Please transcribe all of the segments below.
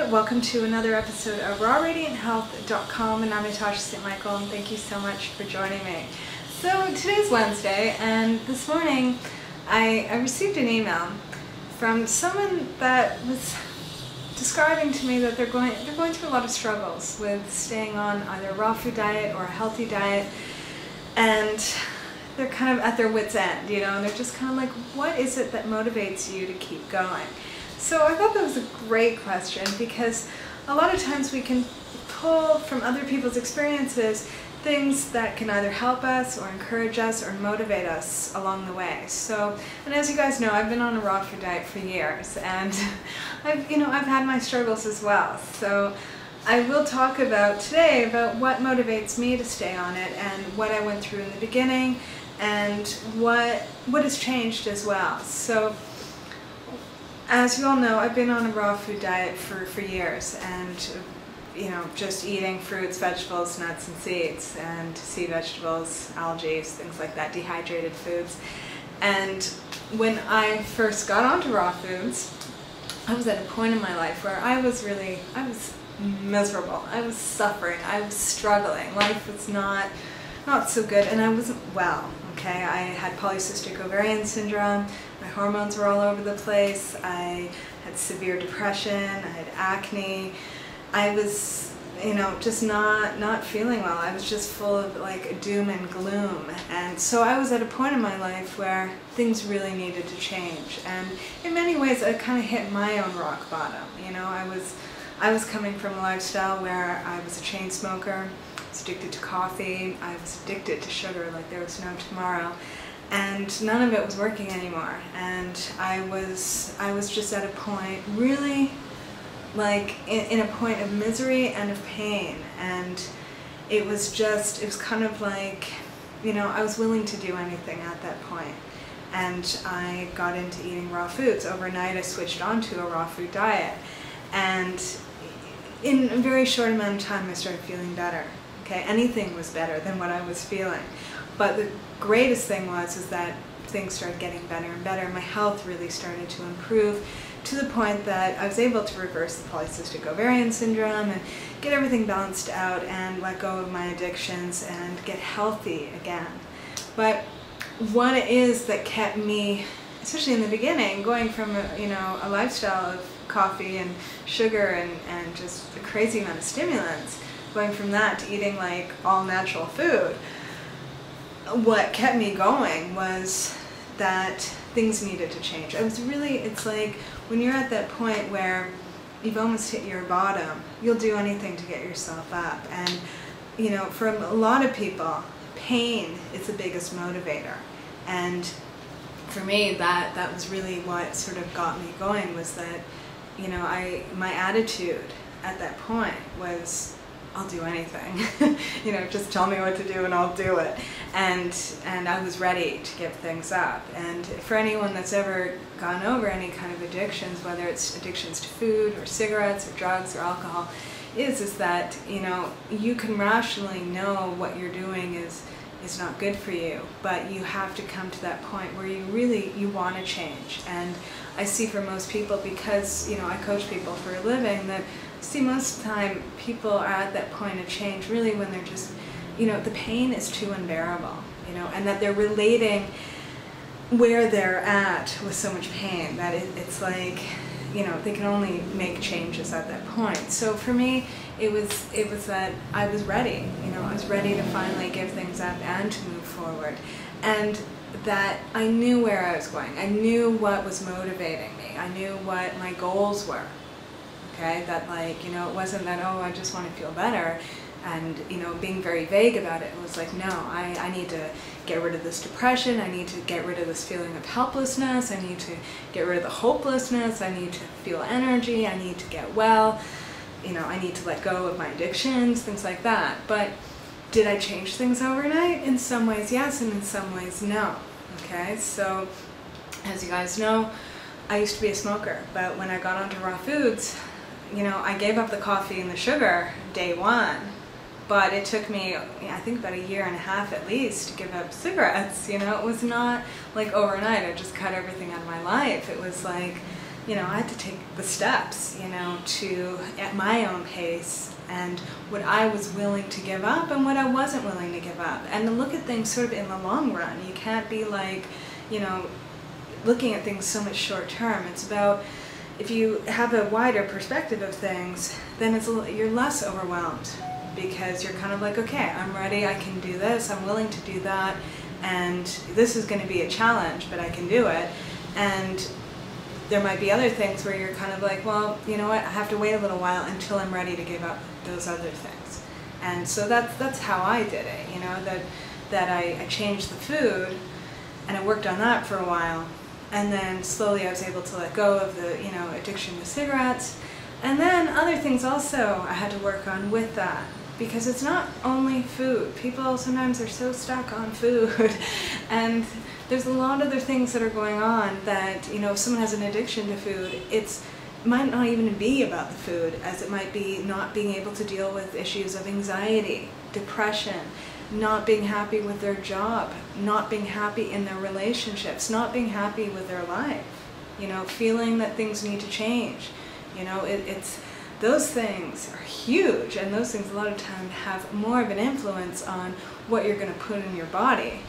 everyone, welcome to another episode of rawradianthealth.com, and I'm Natasha St. Michael, and thank you so much for joining me. So today's Wednesday, and this morning I received an email from someone that was describing to me that they're going through a lot of struggles with staying on either a raw food diet or a healthy diet, and they're kind of at their wits' end, you know, and they're just kind of like, what is it that motivates you to keep going? So I thought that was a great question, because a lot of times we can pull from other people's experiences things that can either help us or encourage us or motivate us along the way. So, and as you guys know, I've been on a raw food diet for years, and I've had my struggles as well. So I will talk about today about what motivates me to stay on it, and what I went through in the beginning, and what has changed as well. So as you all know, I've been on a raw food diet for years, and just eating fruits, vegetables, nuts and seeds, and sea vegetables, algae, things like that, dehydrated foods. And when I first got onto raw foods, I was at a point in my life where I was miserable. I was suffering. I was struggling. Life was not so good, and I wasn't well. Okay, I had polycystic ovarian syndrome. My hormones were all over the place. I had severe depression. I had acne. I was, just not feeling well. I was just full of like doom and gloom. And so I was at a point in my life where things really needed to change. And in many ways, I kind of hit my own rock bottom. I was coming from a lifestyle where I was a chain smoker. I was addicted to coffee. I was addicted to sugar like there was no tomorrow. And none of it was working anymore. And I was just at a point, really, like in a point of misery and of pain. And it was kind of like, I was willing to do anything at that point. And I got into eating raw foods. Overnight I switched onto a raw food diet. And in a very short amount of time I started feeling better. Okay, anything was better than what I was feeling. But the greatest thing is that things started getting better and better. My health really started to improve, to the point that I was able to reverse the polycystic ovarian syndrome and get everything balanced out and let go of my addictions and get healthy again. But what it is that kept me, especially in the beginning, going from a lifestyle of coffee and sugar and just a crazy amount of stimulants, going from that to eating like all natural food, what kept me going was that things needed to change. It's like when you're at that point where you've almost hit your bottom, you'll do anything to get yourself up. And for a lot of people, pain is the biggest motivator. And for me, that was really what sort of got me going, was that my attitude at that point was, I'll do anything. Just tell me what to do and I'll do it. And I was ready to give things up. And for anyone that's ever gone over any kind of addictions, whether it's addictions to food or cigarettes or drugs or alcohol, is that you can rationally know what you're doing is not good for you, but you have to come to that point where you want to change. And I see for most people, because I coach people for a living, that most of the time people are at that point of change really when they're just, the pain is too unbearable, and that they're relating where they're at with so much pain that it's like, they can only make changes at that point. So for me, it was that I was ready, I was ready to finally give things up and to move forward. And that I knew where I was going. I knew what was motivating me. I knew what my goals were. Okay, that it wasn't that, oh, I just want to feel better, and being very vague about it. It was like, no, I need to get rid of this depression. I need to get rid of this feeling of helplessness. I need to get rid of the hopelessness. I need to feel energy. I need to get well. I need to let go of my addictions, things like that. But did I change things overnight? In some ways, yes, and in some ways, no. Okay, so as you guys know, I used to be a smoker, but when I got onto raw foods, I gave up the coffee and the sugar day one, but it took me, I think about a year and a half at least to give up cigarettes. It was not like overnight. I just cut everything out of my life. It was like you know, I had to take the steps, you know, to, at my own pace, and what I was willing to give up and what I wasn't willing to give up, and to look at things sort of in the long run. You can't be like, you know, looking at things so much short term. It's about, if you have a wider perspective of things, then you're less overwhelmed, because you're kind of like, okay, I'm ready, I can do this, I'm willing to do that, and this is going to be a challenge, but I can do it. And there might be other things where you're kind of like, well, you know what, I have to wait a little while until I'm ready to give up those other things. And so that's how I did it, you know, that I changed the food, and I worked on that for a while, and then slowly I was able to let go of the, you know, addiction to cigarettes. And then other things also I had to work on with that, because it's not only food. People sometimes are so stuck on food, and there's a lot of other things that are going on that, you know, if someone has an addiction to food, it might not even be about the food, as it might be not being able to deal with issues of anxiety, depression, not being happy with their job, not being happy in their relationships, not being happy with their life, you know, feeling that things need to change. You know, it's those things are huge, and those things a lot of times have more of an influence on what you're going to put in your body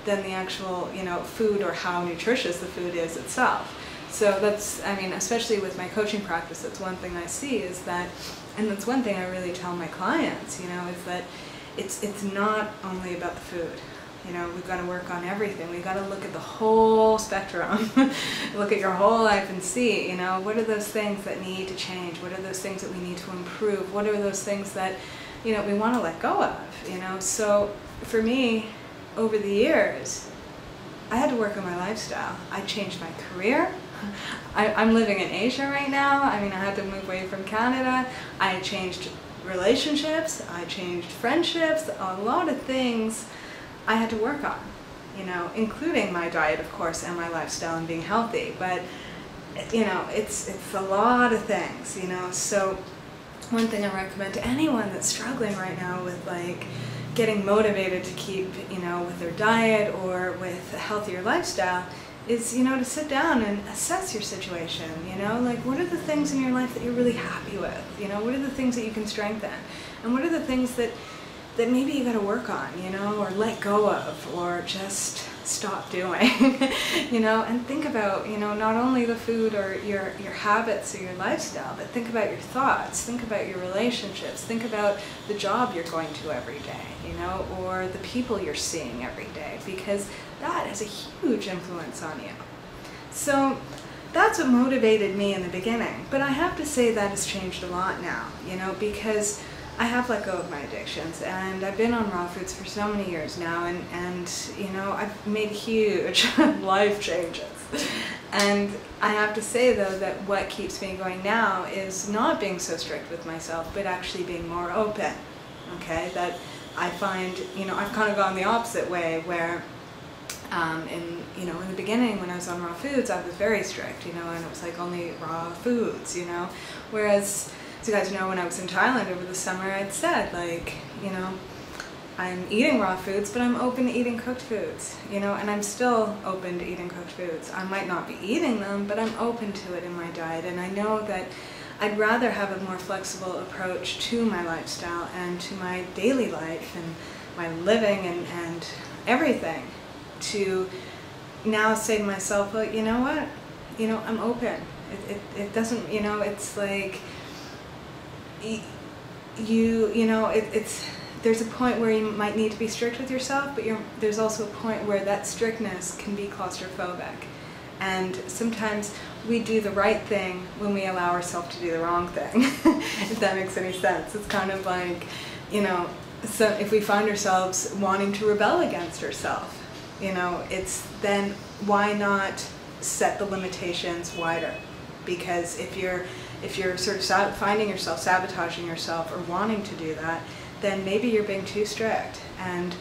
than the actual, you know, food or how nutritious the food is itself. So that's, I mean, especially with my coaching practice, that's one thing I see is that, and that's one thing I really tell my clients, you know, is that it's not only about the food. You know, we've got to work on everything. We've got to look at the whole spectrum, look at your whole life and see, you know, what are those things that need to change? What are those things that we need to improve? What are those things that, you know, we want to let go of, you know? So for me, over the years, I had to work on my lifestyle. I changed my career. I'm living in Asia right now. I mean, I had to move away from Canada. I changed relationships. I changed friendships. A lot of things I had to work on, you know, including my diet, of course, and my lifestyle and being healthy. But, you know, it's a lot of things, you know. So one thing I recommend to anyone that's struggling right now with, like, getting motivated to keep, you know, with their diet or with a healthier lifestyle is, you know, to sit down and assess your situation, you know, like, what are the things in your life that you're really happy with, you know, what are the things that you can strengthen, and what are the things that maybe you got to work on, you know, or let go of, or just stop doing, you know, and think about, you know, not only the food or your habits or your lifestyle, but think about your thoughts, think about your relationships, think about the job you're going to every day, you know, or the people you're seeing every day, because that has a huge influence on you. So that's what motivated me in the beginning, but I have to say that has changed a lot now, you know, because I have let go of my addictions, and I've been on raw foods for so many years now, and you know, I've made huge life changes. And I have to say, though, that what keeps me going now is not being so strict with myself, but actually being more open, okay? That I find, you know, I've kind of gone the opposite way, where in the beginning when I was on raw foods, I was very strict, you know, and it was like only raw foods, you know, whereas, as you guys know, when I was in Thailand over the summer, I'd said, like, you know, I'm eating raw foods, but I'm open to eating cooked foods, you know, and I'm still open to eating cooked foods. I might not be eating them, but I'm open to it in my diet, and I know that I'd rather have a more flexible approach to my lifestyle and to my daily life and my living and everything, to now say to myself, well, you know what, you know, I'm open. It doesn't, you know, it's like, you know, there's a point where you might need to be strict with yourself, but there's also a point where that strictness can be claustrophobic. And sometimes we do the right thing when we allow ourselves to do the wrong thing, if that makes any sense. It's kind of like, you know, so if we find ourselves wanting to rebel against ourselves, you know, it's then why not set the limitations wider? Because if you're sort of finding yourself sabotaging yourself or wanting to do that, then maybe you're being too strict. And,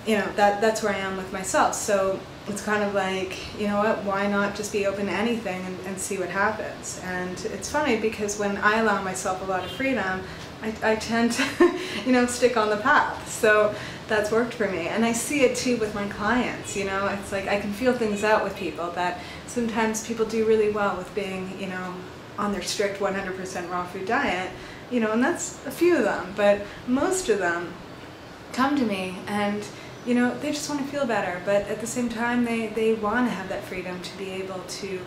you know, that's where I am with myself. So it's kind of like, you know what, why not just be open to anything and see what happens? And it's funny because when I allow myself a lot of freedom, I tend to, stick on the path. So that's worked for me. And I see it too with my clients, it's like I can feel things out with people that sometimes people do really well with being, on their strict 100% raw food diet, and that's a few of them, but most of them come to me and, they just want to feel better, but at the same time they want to have that freedom to be able to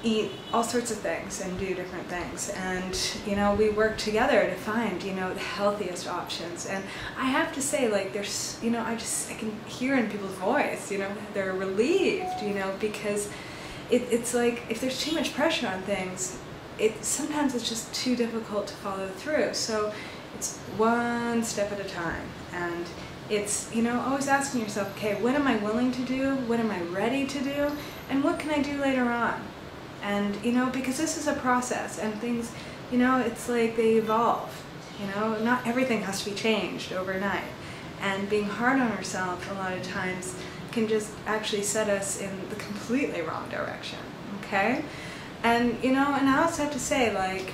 eat all sorts of things and do different things, and we work together to find the healthiest options. And I have to say, like, there's I can hear in people's voice, they're relieved, because it's like if there's too much pressure on things, sometimes it's just too difficult to follow through. So it's one step at a time, and it's always asking yourself, okay, what am I willing to do, what am I ready to do, and what can I do later on? And because this is a process, and things, it's like they evolve. Not everything has to be changed overnight, and being hard on ourselves a lot of times can just actually set us in the completely wrong direction. Okay, and and I also have to say, like,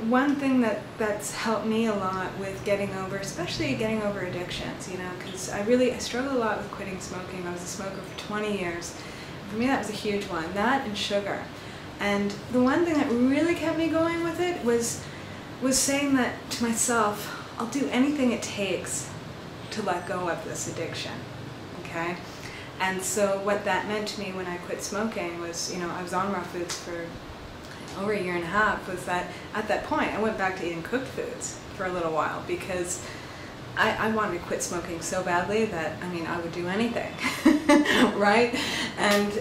one thing that's helped me a lot with especially getting over addictions, because I struggled a lot with quitting smoking. I was a smoker for 20 years. For me, that was a huge one, that and sugar. And the one thing that really kept me going with it was saying that to myself, I'll do anything it takes to let go of this addiction, okay? And so what that meant to me when I quit smoking was, I was on raw foods for over a year and a half, was that at that point I went back to eating cooked foods for a little while, because I wanted to quit smoking so badly that, I would do anything, right? And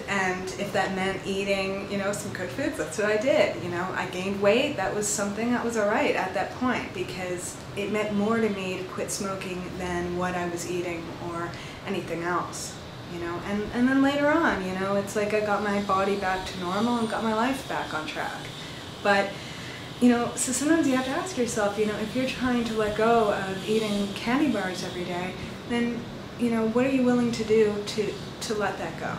if that meant eating, some cooked foods, that's what I did. I gained weight. That was something that was all right at that point, because it meant more to me to quit smoking than what I was eating or anything else, And then later on, it's like I got my body back to normal and got my life back on track. But so sometimes you have to ask yourself, if you're trying to let go of eating candy bars every day, then, what are you willing to do to let that go?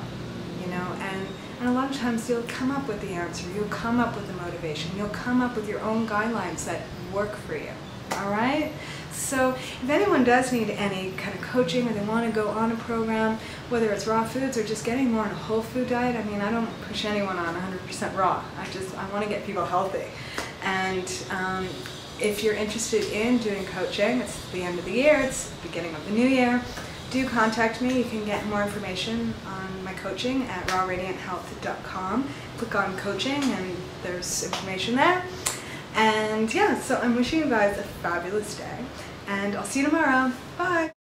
And a lot of times you'll come up with the answer, you'll come up with the motivation, you'll come up with your own guidelines that work for you, all right? So if anyone does need any kind of coaching, or they want to go on a program, whether it's raw foods or just getting more on a whole food diet, I don't push anyone on 100% raw. I want to get people healthy. And if you're interested in doing coaching, it's the end of the year, it's the beginning of the new year, do contact me. You can get more information on my coaching at rawradianthealth.com. Click on coaching and there's information there. And yeah, so I'm wishing you guys a fabulous day, and I'll see you tomorrow. Bye!